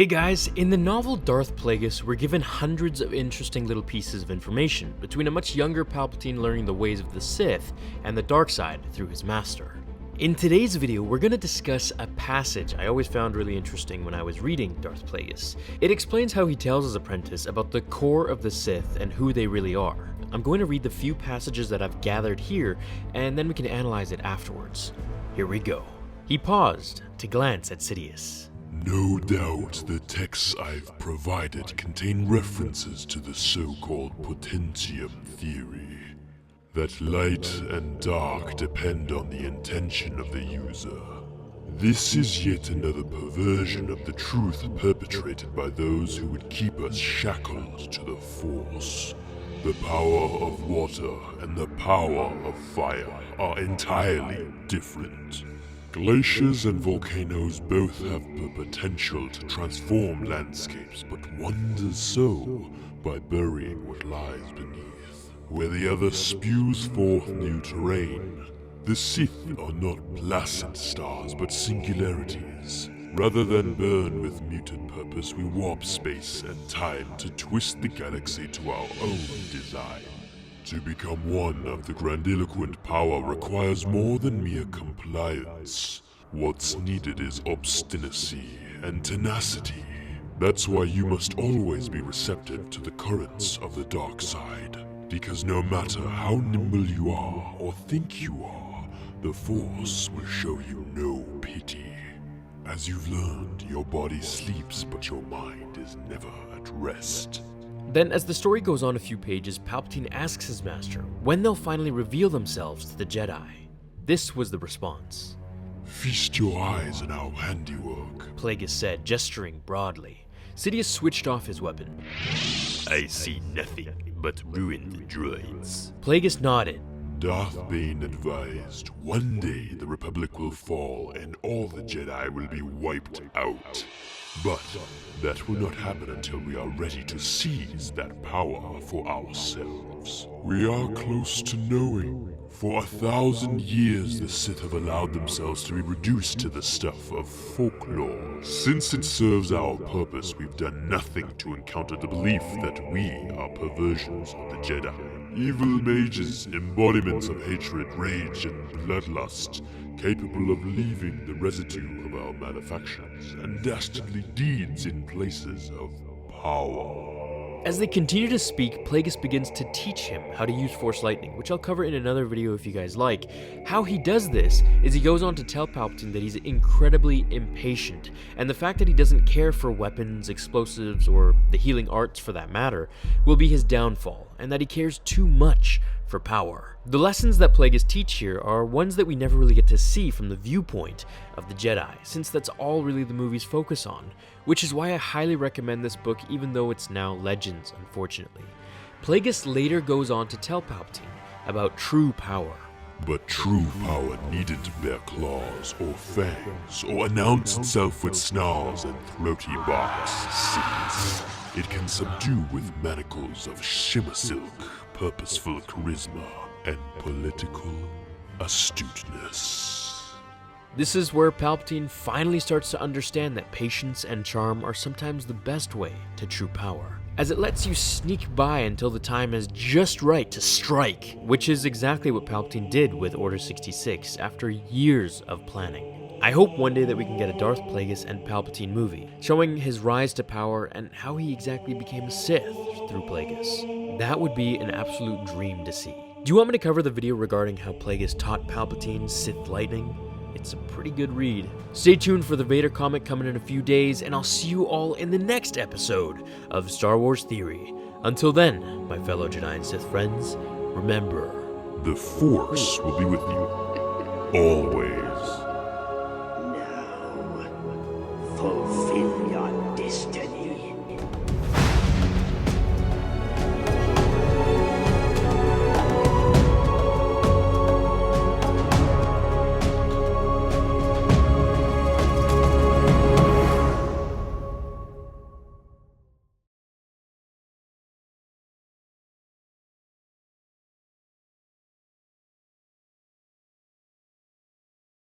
Hey guys, in the novel Darth Plagueis, we're given hundreds of interesting little pieces of information between a much younger Palpatine learning the ways of the Sith and the dark side through his master. In today's video, we're going to discuss a passage I always found really interesting when I was reading Darth Plagueis. It explains how he tells his apprentice about the core of the Sith and who they really are. I'm going to read the few passages that I've gathered here, and then we can analyze it afterwards. Here we go. He paused to glance at Sidious. No doubt the texts I've provided contain references to the so-called potentium theory. That light and dark depend on the intention of the user. This is yet another perversion of the truth perpetrated by those who would keep us shackled to the Force. The power of water and the power of fire are entirely different. Glaciers and volcanoes both have the potential to transform landscapes, but one does so by burying what lies beneath, where the other spews forth new terrain. The Sith are not placid stars, but singularities. Rather than burn with muted purpose, we warp space and time to twist the galaxy to our own design. To become one of the grandiloquent power requires more than mere compliance. What's needed is obstinacy and tenacity. That's why you must always be receptive to the currents of the dark side. Because no matter how nimble you are or think you are, the Force will show you no pity. As you've learned, your body sleeps, but your mind is never at rest. Then, as the story goes on a few pages, Palpatine asks his master when they'll finally reveal themselves to the Jedi. This was the response. Feast your eyes on our handiwork, Plagueis said, gesturing broadly. Sidious switched off his weapon. I see nothing but ruined droids. Plagueis nodded. Darth Bane advised, one day the Republic will fall and all the Jedi will be wiped out. But that will not happen until we are ready to seize that power for ourselves. We are close to knowing. For 1,000 years the Sith have allowed themselves to be reduced to the stuff of folklore. Since it serves our purpose, we've done nothing to encounter the belief that we are perversions of the Jedi. Evil mages, embodiments of hatred, rage, and bloodlust, capable of leaving the residue of our malefactions and dastardly deeds in places of power. As they continue to speak, Plagueis begins to teach him how to use Force Lightning, which I'll cover in another video if you guys like. How he does this is he goes on to tell Palpatine that he's incredibly impatient, and the fact that he doesn't care for weapons, explosives, or the healing arts for that matter, will be his downfall, and that he cares too much for power. The lessons that Plagueis teach here are ones that we never really get to see from the viewpoint of the Jedi, since that's all really the movies focus on, which is why I highly recommend this book even though it's now Legends, unfortunately. Plagueis later goes on to tell Palpatine about true power. But true power needn't bear claws or fangs, or announce itself with snarls and throaty barks. Sickness. It can subdue with manacles of shimmer silk, purposeful charisma, and political astuteness. This is where Palpatine finally starts to understand that patience and charm are sometimes the best way to true power, as it lets you sneak by until the time is just right to strike, which is exactly what Palpatine did with Order 66 after years of planning. I hope one day that we can get a Darth Plagueis and Palpatine movie, showing his rise to power and how he exactly became a Sith through Plagueis. That would be an absolute dream to see. Do you want me to cover the video regarding how Plagueis taught Palpatine Sith Lightning? It's a pretty good read. Stay tuned for the Vader comic coming in a few days, and I'll see you all in the next episode of Star Wars Theory. Until then, my fellow Jedi and Sith friends, remember, the Force will be with you always.